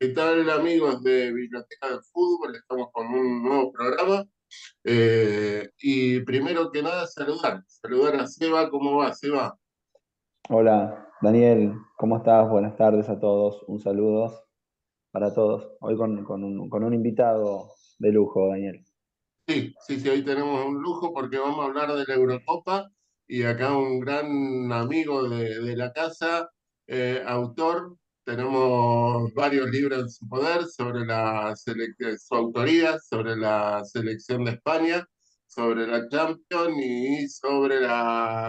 ¿Qué tal, amigos de Biblioteca del Fútbol? Estamos con un nuevo programa. Y primero que nada, saludar a Seba. ¿Cómo va, Seba? Hola, Daniel, ¿cómo estás? Buenas tardes a todos. Un saludo para todos. Hoy con un invitado de lujo, Daniel. Sí, sí, sí, hoy tenemos un lujo porque vamos a hablar de la Eurocopa y acá un gran amigo de la casa, autor. Tenemos varios libros en su poder sobre su autoría, sobre la selección de España, sobre la Champions y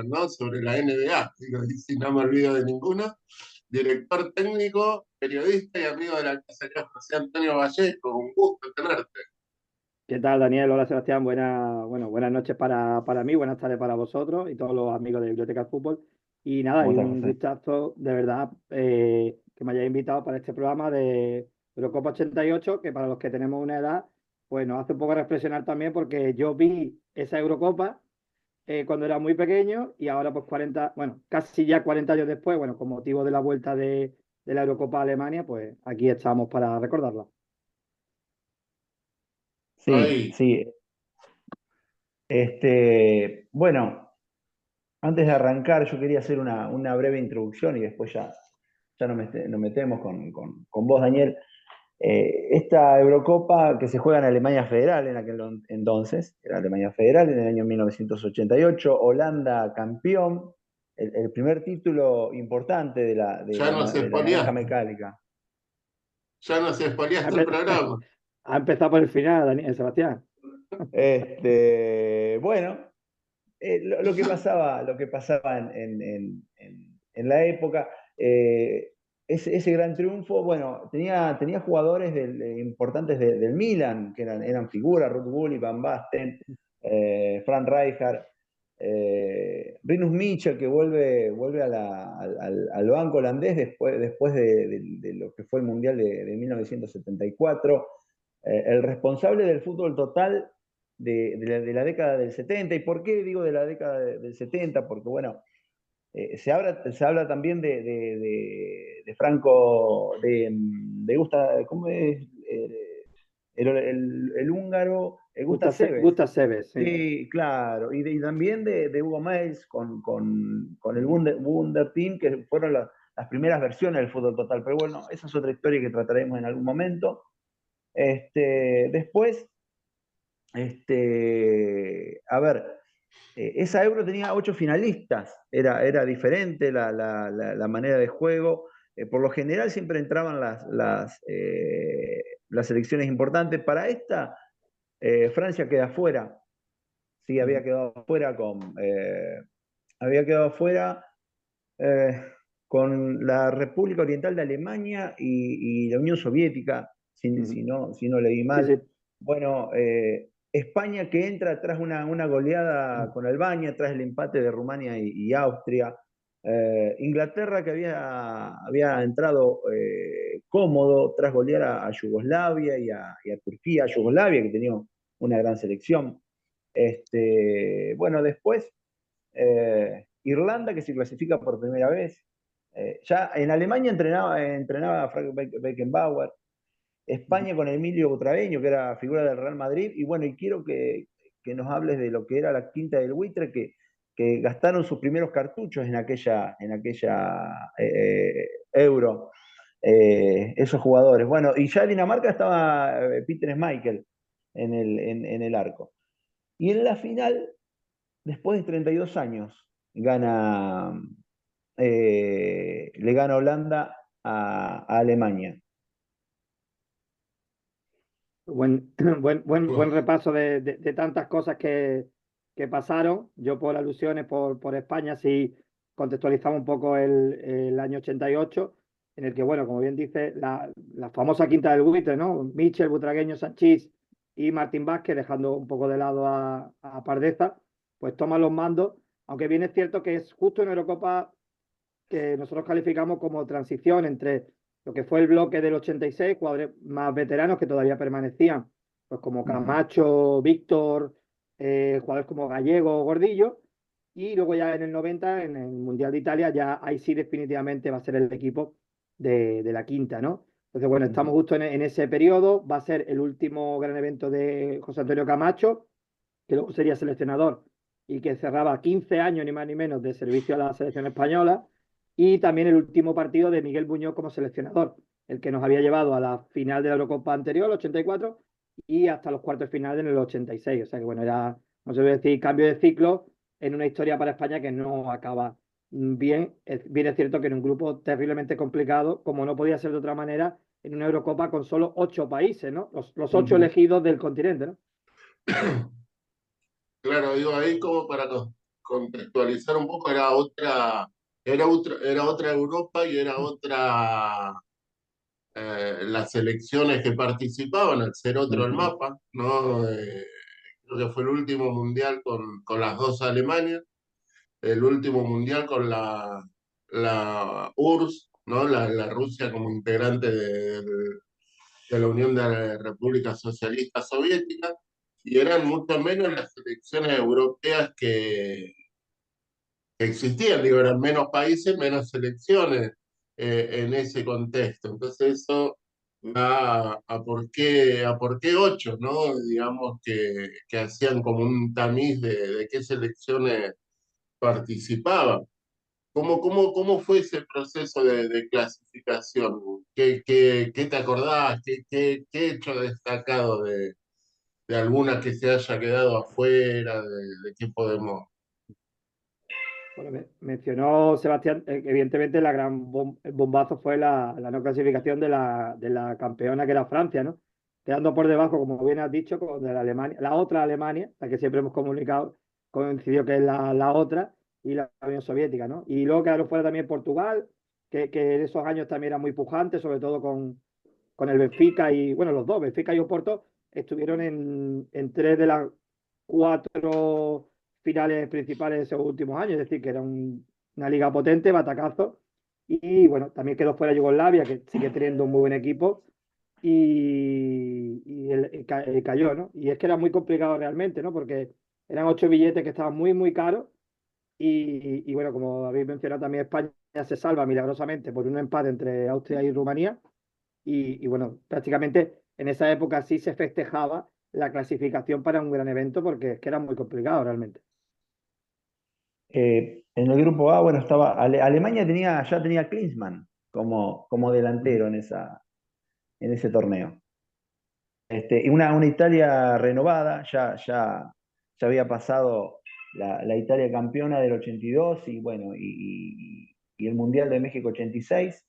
no, sobre la NBA, digo, y si no me olvido de ninguno. Director técnico, periodista y amigo de la casa, que es José Antonio Vallejo. Un gusto tenerte. ¿Qué tal, Daniel? Hola, Sebastián. Buenas noches para mí, buenas tardes para vosotros y todos los amigos de Biblioteca Fútbol. Y nada, ¿Cómo y estás, un José? gustazo de verdad que me hayáis invitado para este programa de Eurocopa 88, que para los que tenemos una edad, pues nos hace un poco reflexionar también porque yo vi esa Eurocopa cuando era muy pequeño y ahora pues 40, bueno, casi ya 40 años después, bueno, con motivo de la vuelta de la Eurocopa a Alemania, pues aquí estamos para recordarla. Sí, Ahí. sí. Bueno, antes de arrancar, yo quería hacer una breve introducción y después ya nos metemos con vos, Daniel. Esta Eurocopa que se juega en Alemania Federal en aquel entonces, era Alemania Federal en el año 1988, Holanda campeón, el primer título importante Ya nos de la naranja expoliaste, mecánica. ya nos Ha expoliaste el empe- programa. ha empezado por el final, Daniel, Sebastián. Bueno, lo que pasaba en la época, ese gran triunfo, bueno, tenía jugadores importantes del Milan, que eran figuras, Ruud Gullit, Van Basten, Frank Rijkaard, Rinus Michel, que vuelve al banco holandés después de lo que fue el Mundial de 1974, el responsable del fútbol total de la década del 70. ¿Y por qué digo de la década del 70? Porque, bueno, se habla también de Franco, de Gustav, ¿cómo es? El húngaro, Gustav Seves. Gusta Seves, sí. Sí, claro. Y también de Hugo Miles con el Wunder Team, que fueron las primeras versiones del fútbol total. Pero bueno, esa es otra historia que trataremos en algún momento. Después, a ver, esa Euro tenía 8 finalistas, era diferente la manera de juego. Por lo general siempre entraban las selecciones importantes. Para esta, Francia queda fuera. Sí, había quedado fuera eh, con la República Oriental de Alemania y la Unión Soviética, Ujú. si no leí Sí, mal. sí. Bueno, España que entra tras una goleada con Albania, tras el empate de Rumania y Austria. Inglaterra que había entrado cómodo tras golear a Yugoslavia y a Turquía. Yugoslavia que tenía una gran selección. Bueno, después Irlanda, que se clasifica por primera vez. Ya en Alemania entrenaba a Frank Beckenbauer. Ujú. España con Emilio Butragueño, que era figura del Real Madrid. Y bueno, y quiero que nos hables de lo que era la Quinta del Buitre, que gastaron sus primeros cartuchos en aquella Euro. Esos jugadores. Bueno, y ya en Dinamarca estaba Peter Schmeichel en el arco. Y en la final, después de 32 años, le gana Holanda a Alemania. Buen repaso de tantas cosas que pasaron. Yo por alusiones por España, sí contextualizamos un poco el año 88, en el que, bueno, como bien dice, la famosa quinta del buitre, ¿no? Michel, Butragueño, Sanchís y Martín Vázquez, dejando un poco de lado a Pardeza, pues toman los mandos, aunque bien es cierto que es justo en Eurocopa que nosotros calificamos como transición entre lo que fue el bloque del 86, jugadores más veteranos que todavía permanecían, pues como Ujú. Camacho, Víctor, jugadores como Gallego, Gordillo, y luego ya en el 90, en el Mundial de Italia, ya ahí sí definitivamente va a ser el equipo de la quinta, ¿no? Entonces, bueno, estamos justo en ese periodo. Va a ser el último gran evento de José Antonio Camacho, que luego sería seleccionador y que cerraba 15 años, ni más ni menos, de servicio a la selección española. Y también el último partido de Miguel Buñoz como seleccionador, el que nos había llevado a la final de la Eurocopa anterior, el 84, y hasta los cuartos de final en el 86. O sea que, bueno, era, no se debe decir, cambio de ciclo en una historia para España que no acaba bien. Bien es cierto que en un grupo terriblemente complicado, como no podía ser de otra manera, en una Eurocopa con solo 8 países, ¿no? Los 8 elegidos del continente, ¿no? Claro, digo, ahí como para contextualizar un poco, era otra Europa y era otra las selecciones que participaban, al ser otro el mapa, ¿no? Creo que fue el último mundial con las dos Alemanias, el último mundial con la URSS, ¿no? La Rusia como integrante de la Unión de Repúblicas Socialistas Soviéticas, y eran mucho menos las selecciones europeas que existían, digo, eran menos países, menos selecciones en ese contexto. Entonces eso va a por qué ocho, ¿no? Digamos que hacían como un tamiz de qué selecciones participaban. ¿Cómo fue ese proceso de clasificación? ¿Qué te acordás? ¿Qué hecho destacado de alguna que se haya quedado afuera? ¿De qué podemos? Bueno, mencionó Sebastián, evidentemente el bombazo fue la no clasificación de la campeona que era Francia, ¿no? Quedando por debajo, como bien has dicho, de la Alemania, la otra Alemania, la que siempre hemos comunicado, coincidió que es la otra, y la Unión Soviética, ¿no? Y luego quedaron fuera también Portugal, que en esos años también era muy pujante, sobre todo con el Benfica y, bueno, los dos, Benfica y Oporto, estuvieron en 3 de las 4 finales principales de esos últimos años, es decir, que era una liga potente, batacazo, y bueno, también quedó fuera Yugoslavia, que sigue teniendo un muy buen equipo, y cayó, ¿no? Y es que era muy complicado realmente, ¿no? Porque eran 8 billetes que estaban muy, muy caros, y bueno, como habéis mencionado también, España se salva milagrosamente por un empate entre Austria y Rumanía, y bueno, prácticamente en esa época sí se festejaba la clasificación para un gran evento porque es que era muy complicado realmente. En el grupo A, bueno, estaba Alemania ya tenía Klinsmann como delantero en ese torneo. Y una Italia renovada, ya había pasado la Italia campeona del 82 y bueno, y el Mundial de México 86.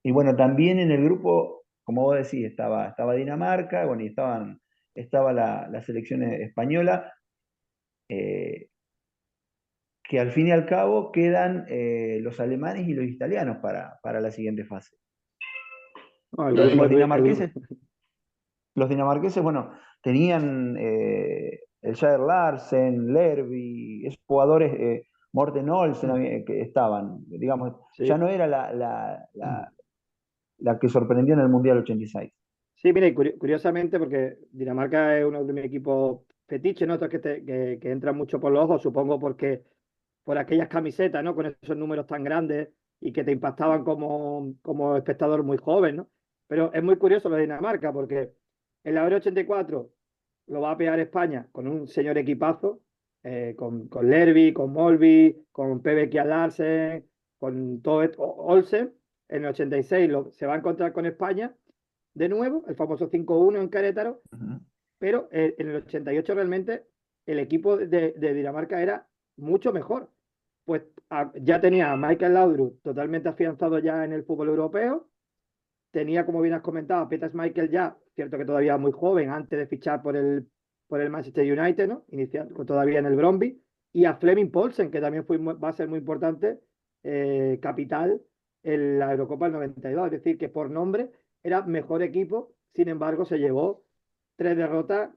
Y bueno, también en el grupo, como vos decís, estaba Dinamarca, bueno, y estaba la selección española, eh, que al fin y al cabo quedan los alemanes y los italianos para la siguiente fase. No, el Los, grupo, los dinamarqueses, los dinamarqueses, bueno, tenían el Jair Larsen, Lerby, esos jugadores, Morten Olsen, que estaban, digamos, ya sí. no era la que sorprendió en el Mundial 86. Sí, mire, curiosamente, porque Dinamarca es uno de mis equipos fetiches, ¿no? Estos que entran mucho por los ojos, supongo porque por aquellas camisetas, ¿no? Con esos números tan grandes y que te impactaban como espectador muy joven, ¿no? Pero es muy curioso lo de Dinamarca, porque en la Euro 84 lo va a pegar España con un señor equipazo, con Lerby, con Molby, con Peve Larsen, con todo esto, Olsen. En el 86 se va a encontrar con España de nuevo, el famoso 5-1 en Querétaro, Ujú. pero en el 88 realmente el equipo de Dinamarca era mucho mejor. Pues ya tenía a Michael Laudrup totalmente afianzado ya en el fútbol europeo, tenía, como bien has comentado, a Peter Schmeichel ya, cierto que todavía muy joven, antes de fichar por el Manchester United, ¿no? Iniciando todavía en el Brøndby, y a Flemming Poulsen, que también va a ser muy importante, capital en la Eurocopa del 92, es decir, que por nombre era mejor equipo, sin embargo se llevó 3 derrotas,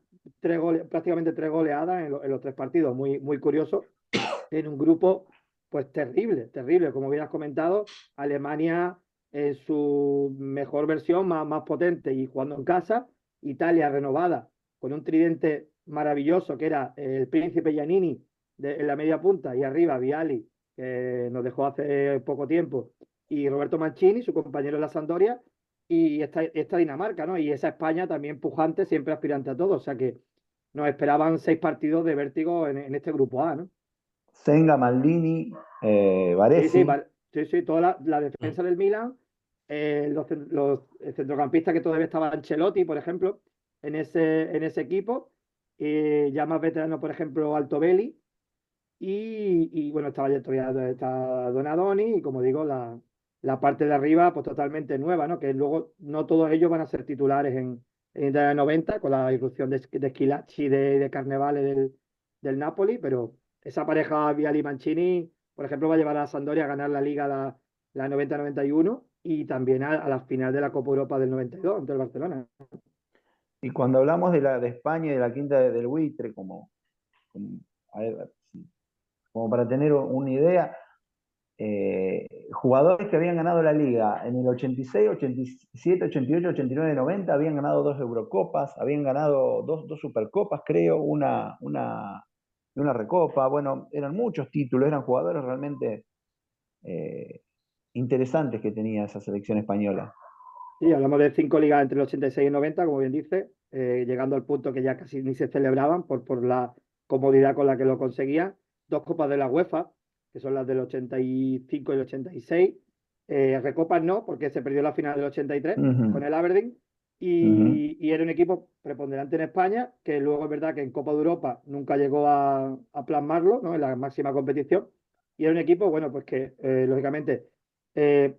prácticamente 3 goleadas en los 3 partidos, muy, muy curioso, en un grupo pues terrible, terrible, como bien has comentado, Alemania en su mejor versión, más potente y jugando en casa, Italia renovada con un tridente maravilloso que era el príncipe Giannini en la media punta y arriba Viali, que nos dejó hace poco tiempo, y Roberto Mancini, su compañero en la Sampdoria, y esta Dinamarca, ¿no? Y esa España también pujante, siempre aspirante a todo. O sea que nos esperaban 6 partidos de vértigo en este grupo A, ¿no? Senga, Maldini, Sí, sí, Baresi. sí, sí, toda la defensa del Milan, los centrocampistas que todavía estaba Ancelotti, por ejemplo, en ese equipo, ya más veterano, por ejemplo, Altobelli, y bueno, estaba ya todavía está Donadoni, y como digo, la parte de arriba, pues totalmente nueva, ¿no? Que luego no todos ellos van a ser titulares en Italia 90, con la irrupción de Schillaci, de Carnevale del Napoli, pero esa pareja Vialli-Mancini, por ejemplo, va a llevar a Sampdoria a ganar la Liga la 90-91 y también a la final de la Copa Europa del 92 ante el Barcelona. Y cuando hablamos de España y de la quinta del buitre, como, a ver, como para tener una idea, jugadores que habían ganado la liga en el 86, 87, 88, 89, 90, habían ganado 2 Eurocopas, habían ganado dos Supercopas, creo, una Recopa. Bueno, eran muchos títulos, eran jugadores realmente eh, interesantes que tenía esa selección española. Sí, hablamos de 5 ligas entre el 86 y el 90, como bien dice, llegando al punto que ya casi ni se celebraban por la comodidad con la que lo conseguían. 2 copas de la UEFA, que son las del 85 y el 86. Recopas no, porque se perdió la final del 83 con Ujú, el Aberdeen. ujú. Y era un equipo preponderante en España, que luego es verdad que en Copa de Europa nunca llegó a plasmarlo, ¿no? En la máxima competición. Y era un equipo, bueno, pues que lógicamente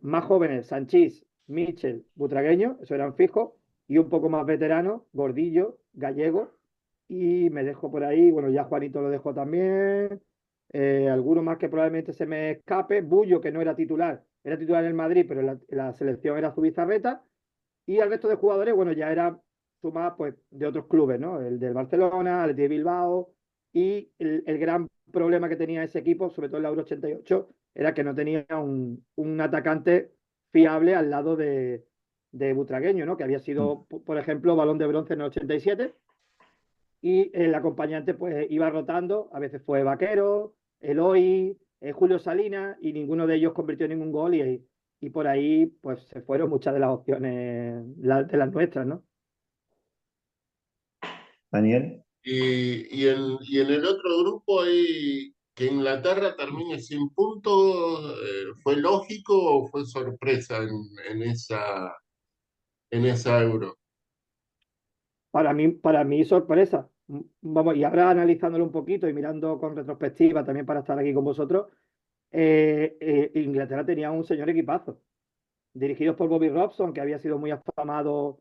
más jóvenes, Sanchís, Michel, Butragueño, eso eran fijos, y un poco más veteranos, Gordillo, Gallego, y me dejo por ahí, bueno, ya Juanito lo dejo también, alguno más que probablemente se me escape, Bullo, que no era titular en el Madrid, pero en la selección era Zubizarreta, y el resto de jugadores, bueno, ya era sumada pues de otros clubes, ¿no? El del Barcelona, el de Bilbao, y el gran problema que tenía ese equipo, sobre todo en la Euro 88, era que no tenía un atacante fiable al lado de Butragueño, ¿no? Que había sido, por ejemplo, balón de bronce en el 87, y el acompañante pues iba rotando, a veces fue Vaquero, Eloy, Julio Salinas, y ninguno de ellos convirtió en ningún gol, y por ahí pues se fueron muchas de las opciones de las nuestras, ¿no? Daniel. Y en el otro grupo hay que Inglaterra termine sin puntos, ¿fue lógico o fue sorpresa en esa Euro? Para mí sorpresa. Vamos, y ahora analizándolo un poquito y mirando con retrospectiva también para estar aquí con vosotros, Inglaterra tenía un señor equipazo, dirigidos por Bobby Robson, que había sido muy afamado,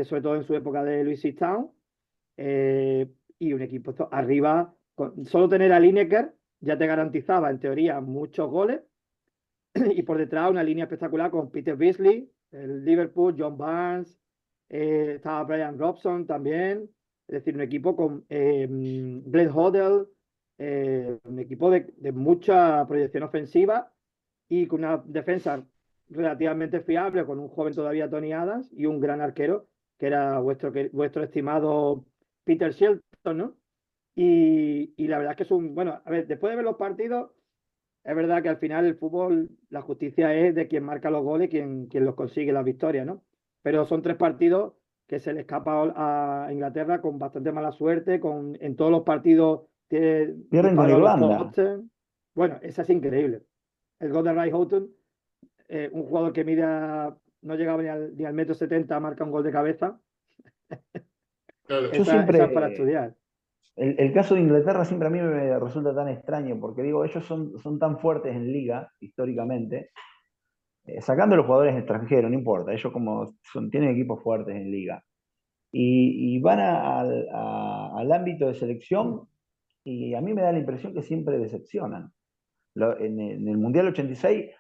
sobre todo en su época de Louis Town, y un equipo arriba, solo tener a Lineker ya te garantizaba en teoría muchos goles, y por detrás una línea espectacular con Peter Beasley, el Liverpool, John Barnes, estaba Brian Robson también, es decir, un equipo con Glenn Hoddle, un equipo de mucha proyección ofensiva y con una defensa relativamente fiable, con un joven todavía Tony Adams y un gran arquero que era vuestro estimado Peter Shilton, ¿no? Y la verdad es que bueno, a ver, después de ver los partidos, es verdad que al final el fútbol, la justicia es de quien marca los goles, quien los consigue las victorias, ¿no? Pero son 3 partidos que se le escapa a Inglaterra con bastante mala suerte, en todos los partidos tiene Pierden con disparo a los Irlanda. postes. Bueno, esa es increíble. El gol de Ray Houghton, un jugador que no llegaba ni al metro 70, marca un gol de cabeza. Claro, Yo Esa es para siempre, estudiar. el caso de Inglaterra siempre a mí me resulta tan extraño, porque digo, ellos son tan fuertes en liga, históricamente, sacando a los jugadores extranjeros, no importa, ellos como tienen equipos fuertes en liga, y van al ámbito de selección, y a mí me da la impresión que siempre decepcionan. En el Mundial 86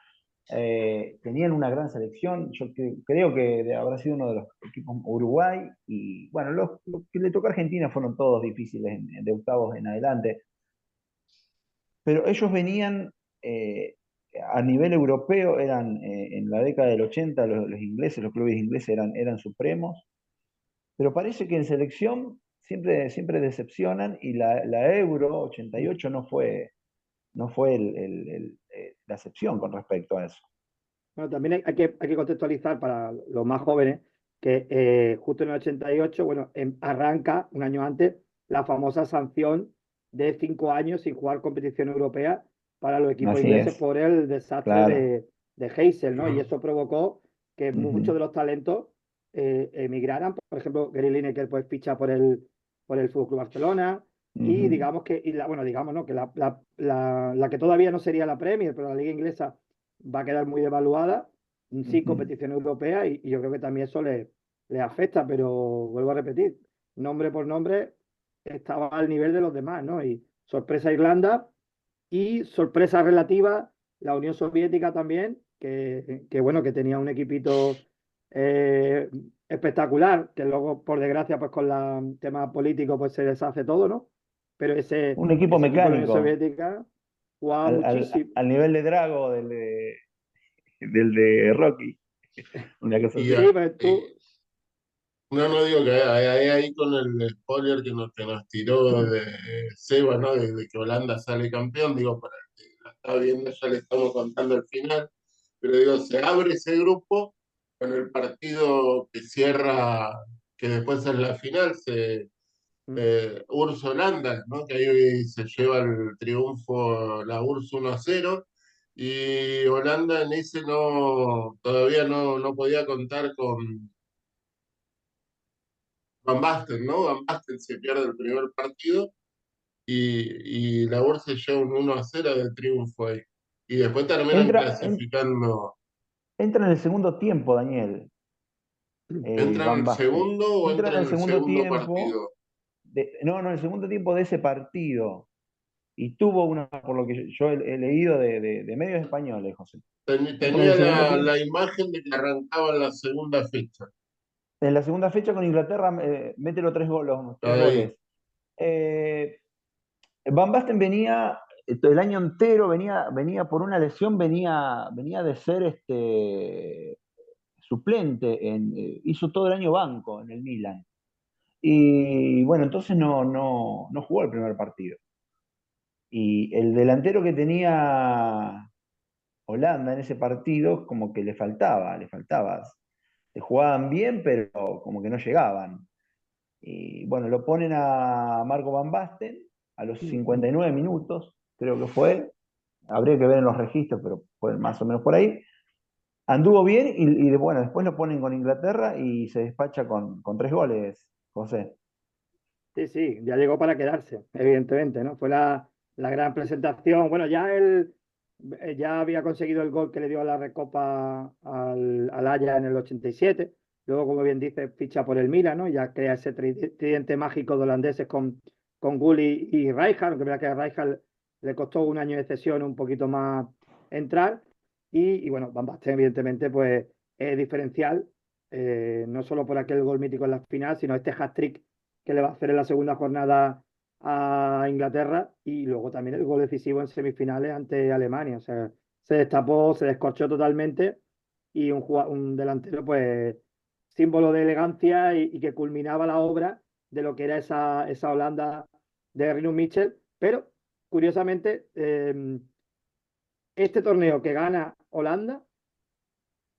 tenían una gran selección, yo creo que habrá sido uno de los equipos Uruguay, y bueno, los que le tocó a Argentina fueron todos difíciles de octavos en adelante, pero ellos venían a nivel europeo, eran en la década del 80 los ingleses, los clubes ingleses eran supremos, pero parece que en selección siempre decepcionan, y la Euro 88 no fue la excepción con respecto a eso. Bueno, también hay que contextualizar para los más jóvenes que justo en el 88, bueno, arranca un año antes la famosa sanción de 5 años sin jugar competición europea para los equipos Así ingleses es, por el desastre claro. de Heysel, ¿no? Y Claro. eso provocó que muchos Ujú, de los talentos emigraran. Por ejemplo, Gary Lineker pues ficha por el Fútbol Club Barcelona. Y ujú, digamos que, bueno, digamos, ¿no? Que la que todavía no sería la Premier, pero la Liga Inglesa va a quedar muy devaluada sin ujú. competición europea y yo creo que también eso le afecta, pero vuelvo a repetir, nombre por nombre estaba al nivel de los demás, ¿no? Y sorpresa Irlanda y sorpresa relativa la Unión Soviética también, que bueno, que tenía un equipito eh, espectacular, que luego, por desgracia, pues con el tema político, pues se deshace todo, ¿no? Pero Un equipo ese equipo de la Unión mecánico, Soviética jugaba muchísimo. al nivel de Drago del de Rocky, una cosa Y, Sí, así. pero y- tú, no, no digo que ahí con el spoiler que nos tiró de Seba, ¿no? De que Holanda sale campeón, digo, para el que la está viendo ya le estamos contando el final, pero digo, se abre ese grupo con el partido que cierra, que después es la final, URSS Holanda, ¿no? Que ahí se lleva el triunfo la URSS 1-0 y Holanda en ese todavía no podía contar con Van Basten, ¿no? Van Basten se pierde el primer partido y la URSS se lleva un 1-0 del triunfo ahí. Y después terminan Entra, clasificando. entra en el segundo tiempo, Daniel, ¿Entra en Van el Basten. segundo o Entra entra en en el el segundo segundo tiempo, partido? no, no, en el segundo tiempo de ese partido. Y tuvo una, por lo que yo he leído de medios españoles, José. Entra en el Tenía segundo tiempo. la imagen de que arrancaba la segunda fecha. En la segunda fecha con Inglaterra mete los tres Ahí. goles. Eh, Van Basten venía, el año entero venía por una lesión, venía de ser suplente, hizo todo el año banco en el Milan. Y bueno, entonces no jugó el primer partido. Y el delantero que tenía Holanda en ese partido, como que le faltaba. Se jugaban bien, pero como que no llegaban. Y bueno, lo ponen a Marco Van Basten a los 59 minutos, creo que fue. Habría que ver en los registros, pero fue más o menos por ahí. Anduvo bien bueno, después lo ponen con Inglaterra y se despacha con 3 goles, José. sí, sí, ya llegó para quedarse, evidentemente, ¿no? Fue la gran presentación. Bueno, ya él ya había conseguido el gol que le dio a la Recopa al Ajax en el 87. Luego, como bien dice, ficha por el Milan, ¿no? Ya crea ese tridente mágico de holandeses con Gulli y Rijkaard, aunque verdad que a Rijkaard le costó un año de cesión un poquito más entrar. Y bueno, Van Basten, evidentemente, pues es diferencial, no solo por aquel gol mítico en la final, sino este hat-trick que le va a hacer en la segunda jornada a Inglaterra y luego también el gol decisivo en semifinales ante Alemania. O sea, se destapó, se descorchó totalmente y un delantero, pues, símbolo de elegancia y que culminaba la obra de lo que era esa Holanda de Rinus Michel. Pero, curiosamente, este torneo que gana Holanda,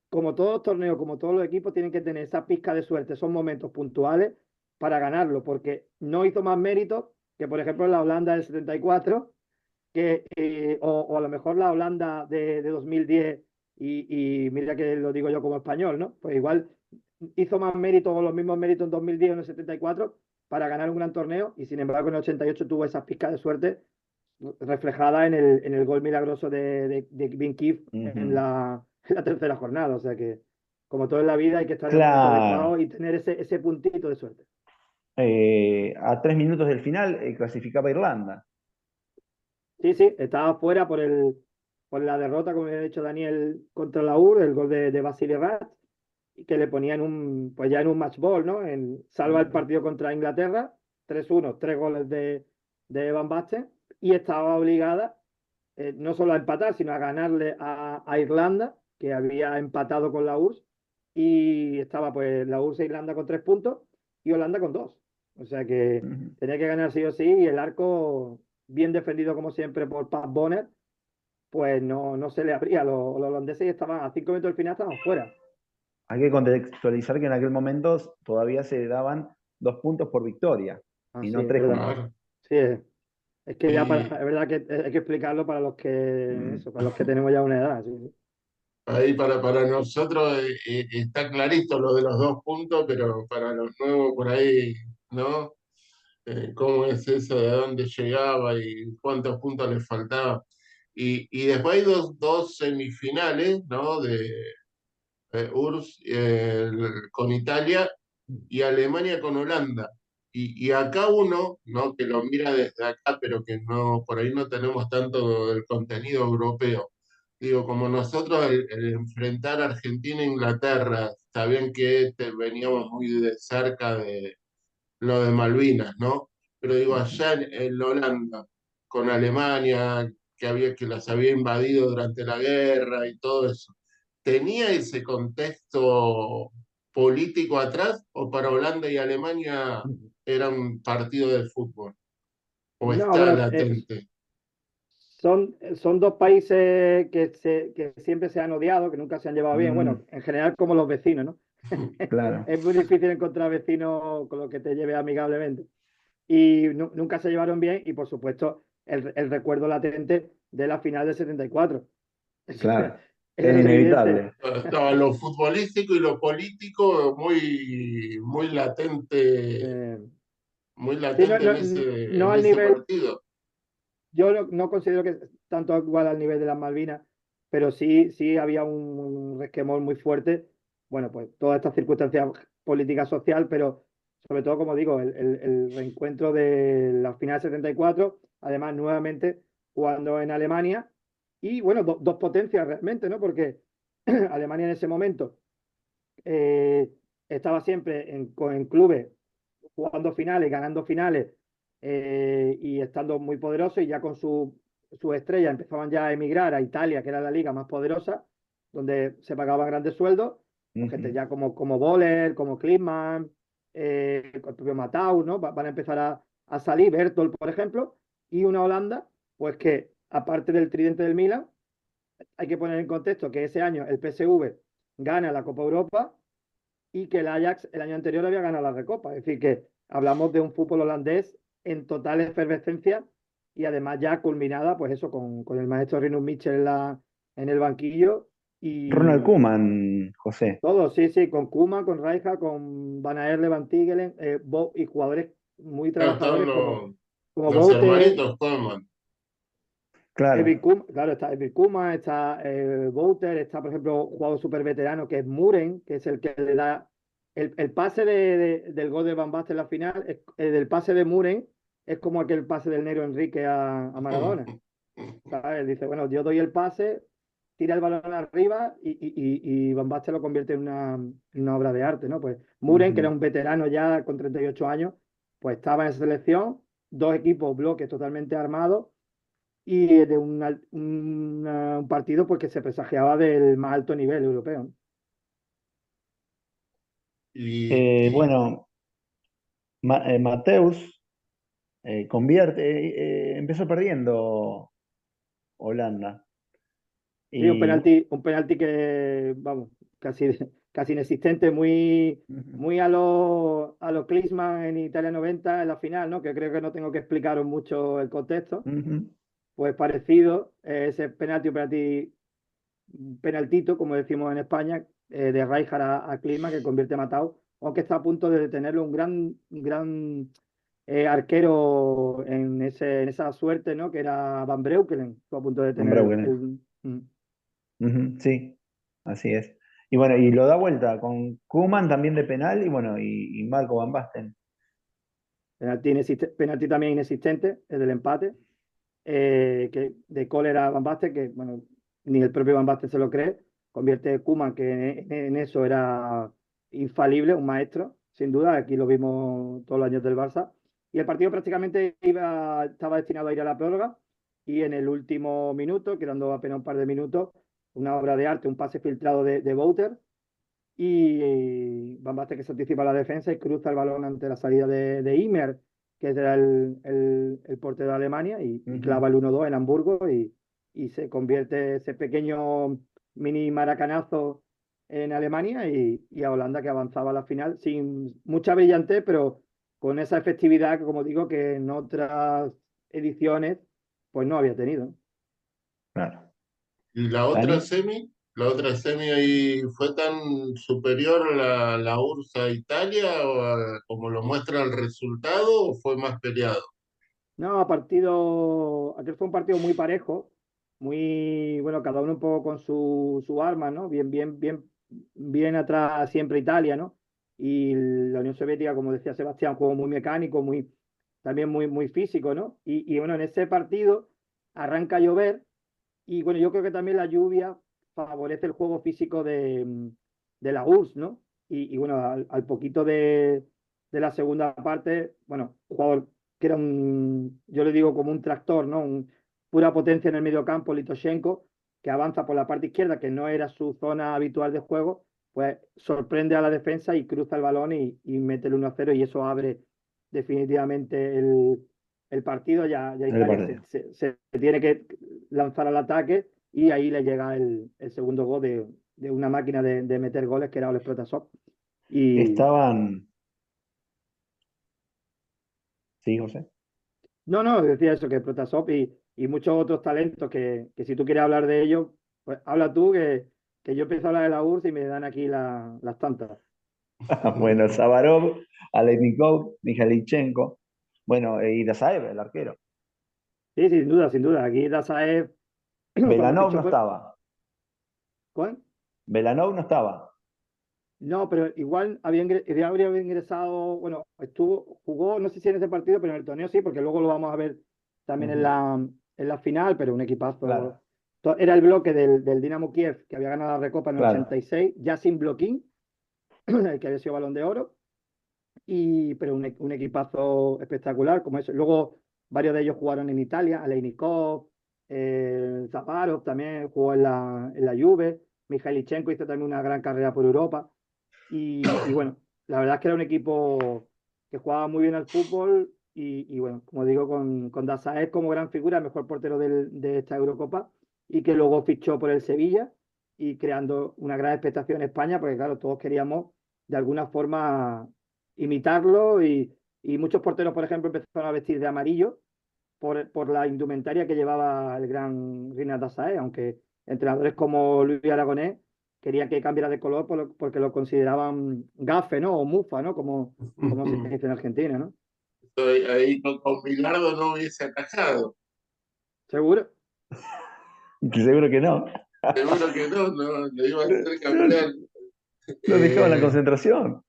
como todos los torneos, como todos los equipos, tienen que tener esa pizca de suerte, son momentos puntuales para ganarlo, porque no hizo más méritos que, por ejemplo, la Holanda del 74, o a lo mejor la Holanda de 2010, y mira que lo digo yo como español, ¿no? Pues igual hizo más méritos o los mismos méritos en 2010 o en el 74 para ganar un gran torneo, y sin embargo en el 88 tuvo esas pizcas de suerte reflejada en el gol milagroso de Vin Keefe en Ujú. la tercera jornada. O sea que, como todo en la vida, hay que estar en el momento Claro. adecuado y tener ese puntito de suerte. A 3 minutos del final clasificaba Irlanda. Sí, sí, estaba fuera por la derrota, como había dicho Daniel, contra la UR, el gol de Vasily Rat, y que le ponían pues ya en un match ball, ¿no? Salva el Ujú, partido contra Inglaterra, 3-1, 3 goles de Van Basten, y estaba obligada no solo a empatar, sino a ganarle a Irlanda, que había empatado con la URSS, y estaba pues la URSS e Irlanda con 3 puntos y Holanda con 2. O sea que tenía que ganar sí o sí, y el arco bien defendido como siempre por Pat Bonner, pues no se le abría. Los holandeses estaban a 5 minutos del final, estaban fuera. Hay que contextualizar que en aquel momento todavía se daban 2 puntos por victoria y Sí, no es tres como verdad. ahora. Claro. Sí, es que ya es Y verdad que hay que explicarlo para los que, Mm. eso, para los que tenemos ya una edad. Sí, sí. ahí para nosotros está clarito lo de los 2 puntos, pero para los nuevos por ahí, ¿no? ¿Cómo es eso? ¿De dónde llegaba y cuántos puntos le faltaba? Y después hay dos semifinales, ¿no? De URSS con Italia y Alemania con Holanda. Y acá uno, ¿no? Que lo mira desde acá, pero que no, por ahí no tenemos tanto del contenido europeo. Digo, como nosotros el enfrentar a Argentina e Inglaterra, está bien que veníamos muy de cerca de lo de Malvinas, ¿no? Pero digo, allá en Holanda, con Alemania, que las había invadido durante la guerra y todo eso, ¿tenía ese contexto político atrás o para Holanda y Alemania era un partido de fútbol? ¿O No, está bueno, latente? son dos países que siempre se han odiado, que nunca se han llevado bien. Mm, Bueno, en general como los vecinos, ¿no? claro. Es muy difícil encontrar vecinos con los que te lleves amigablemente. Y nunca se llevaron bien y, por supuesto, el recuerdo latente de la final del 74. Eso Claro, es era evidente. inevitable. Estaba lo futbolístico y lo político Eh, muy sí, latente no en al ese nivel, partido. yo no considero que tanto igual al nivel de las Malvinas, pero sí había un resquemor muy fuerte. Bueno, pues todas estas circunstancias políticas, social, pero sobre todo, como digo, el reencuentro de la final 74, además nuevamente jugando en Alemania, y bueno, dos potencias realmente, ¿no? Porque Alemania en ese momento eh, estaba siempre en clubes jugando finales, ganando finales y estando muy poderoso y ya con su estrella empezaban ya a emigrar a Italia, que era la liga más poderosa, donde se pagaban grandes sueldos, con gente Ujú. ya como Boller, como Klinsmann, el propio Matthäus, ¿no? Van a empezar a salir, Bertolt, por ejemplo, y una Holanda, pues que aparte del tridente del Milan, hay que poner en contexto que ese año el PSV gana la Copa Europa y que el Ajax el año anterior había ganado la Recopa. Es decir, que hablamos de un fútbol holandés en total efervescencia y además ya culminada, pues eso, con el maestro Rinus Michel en el banquillo Ronald y Koeman, José. todo, sí, sí, con Koeman, con Rijkaard, con Van Aerle, Van Tigelen, y jugadores muy Acá están trabajadores como los Boute, hermanitos Coleman. Claro. Claro, está Evil Kuma, está Bouter, está, por ejemplo, un jugador súper veterano que es Muren, que es el que le da el pase del gol de Van Basten en la final, del pase de Muren es como aquel pase del Negro Enrique a Maradona. ¿Sabes? Él dice, bueno, yo doy el pase, tira el balón arriba y Van Basten lo convierte en una obra de arte, ¿no? Pues Muren, que era Ujú. un veterano ya con 38 años, pues estaba en esa selección, dos equipos, bloques totalmente armados y de un partido pues, que se presagiaba del más alto nivel europeo. Y Bueno, Mateus empezó perdiendo Holanda. Sí, un Y penalti, un penalti que, vamos, casi inexistente, muy, ujú, muy a lo Klinsmann en Italia 90 en la final, ¿no? Que creo que no tengo que explicaros mucho el contexto. ujú, Pues parecido, ese penalti, penaltito, como decimos en España, de Rijkaard a Klinsmann, que convierte a Matao, aunque está a punto de detenerlo un gran arquero en esa suerte, ¿no? Que era Van Breukelen, estuvo a punto de con detener Breukelen. Ujú, sí, así es. Y bueno, y lo da vuelta con Koeman también de penal y bueno, y Marco Van Basten. penalti también inexistente, el del empate, que de cólera Van Basten, que bueno, ni el propio Van Basten se lo cree, convierte Koeman, que en eso era infalible, un maestro, sin duda, aquí lo vimos todos los años del Barça, y el partido prácticamente estaba destinado a ir a la prórroga, y en el último minuto, quedando apenas un par de minutos, una obra de arte, un pase filtrado de Bouter, y Van Basten que se anticipa a la defensa y cruza el balón ante la salida de Imer, que era el portero de Alemania, y Ujú. clava el 1-2 en Hamburgo y se convierte ese pequeño mini maracanazo en Alemania y a Holanda que avanzaba a la final sin mucha brillantez, pero con esa efectividad que, como digo, que en otras ediciones pues no había tenido. Claro. Y Dani, la otra semi ahí fue tan superior la URSS a Italia como lo muestra el resultado o fue más peleado. No, aquel fue un partido muy parejo, muy, bueno, cada uno un poco con su arma, ¿no? Bien atrás siempre Italia, ¿no? Y la Unión Soviética, como decía Sebastián, jugó muy mecánico, también muy físico, ¿no? Y bueno, en ese partido arranca a llover y bueno, yo creo que también la lluvia favorece el juego físico de la URSS, ¿no? Y bueno, al poquito de la segunda parte, bueno, un jugador que era yo le digo como un tractor, ¿no? Pura potencia en el medio campo, Litoshenko, que avanza por la parte izquierda, que no era su zona habitual de juego, pues sorprende a la defensa y cruza el balón y mete el 1-0 y eso abre definitivamente el partido. Ya el Italia partido. se tiene que lanzar al ataque y ahí le llega el segundo gol de una máquina de meter goles que era Oleg Protasov. Y Estaban. Sí, José. no, decía eso, que Protasov y muchos otros talentos que si tú quieres hablar de ellos, pues habla tú, que yo empiezo a hablar de la URSS y me dan aquí las tantas. Bueno, Savarov, Alenikov, Mikhailichenko. Bueno, y Dazaev, el arquero. Sí, sin duda, sin duda. Aquí Dazaev, cuando Belanov fichó no por... estaba. ¿Cuál? Belanov no estaba. No, pero igual habría ingresado, bueno, jugó, no sé si en ese partido, pero en el torneo sí, porque luego lo vamos a ver también en Ujú. la final, pero un equipazo. Claro, Era el bloque del Dinamo Kiev, que había ganado la Recopa en el claro. 86, ya sin Bloquín, el que había sido Balón de Oro, pero un equipazo espectacular, como eso. Luego varios de ellos jugaron en Italia, Aleinikov, Zaparov también jugó en la Juve, Mikhailichenko hizo también una gran carrera por Europa. Y bueno, la verdad es que era un equipo que jugaba muy bien al fútbol y bueno, como digo, con Dazaev como gran figura, el mejor portero de esta Eurocopa y que luego fichó por el Sevilla y creando una gran expectación en España, porque claro, todos queríamos de alguna forma imitarlo y muchos porteros, por ejemplo, empezaron a vestir de amarillo por la indumentaria que llevaba el gran Rinat Dazaev, aunque entrenadores como Luis Aragonés querían que cambiara de color porque lo consideraban gafe, ¿no? O mufa, ¿no? Como se dice en Argentina, ¿no? Ahí con Bilardo no hubiese atajado. ¿Seguro? Seguro que no. Seguro que no, no, le iba a hacer cambiar. Lo dejaba en la Eh, concentración.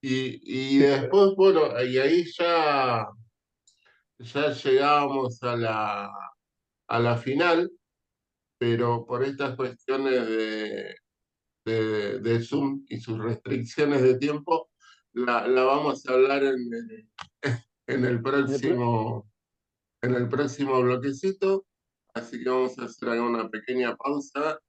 y después, bueno, y ahí ya llegábamos a la final, pero por estas cuestiones de Zoom y sus restricciones de tiempo, la vamos a hablar en el En el pro- próximo bloquecito. Así que vamos a hacer acá una pequeña pausa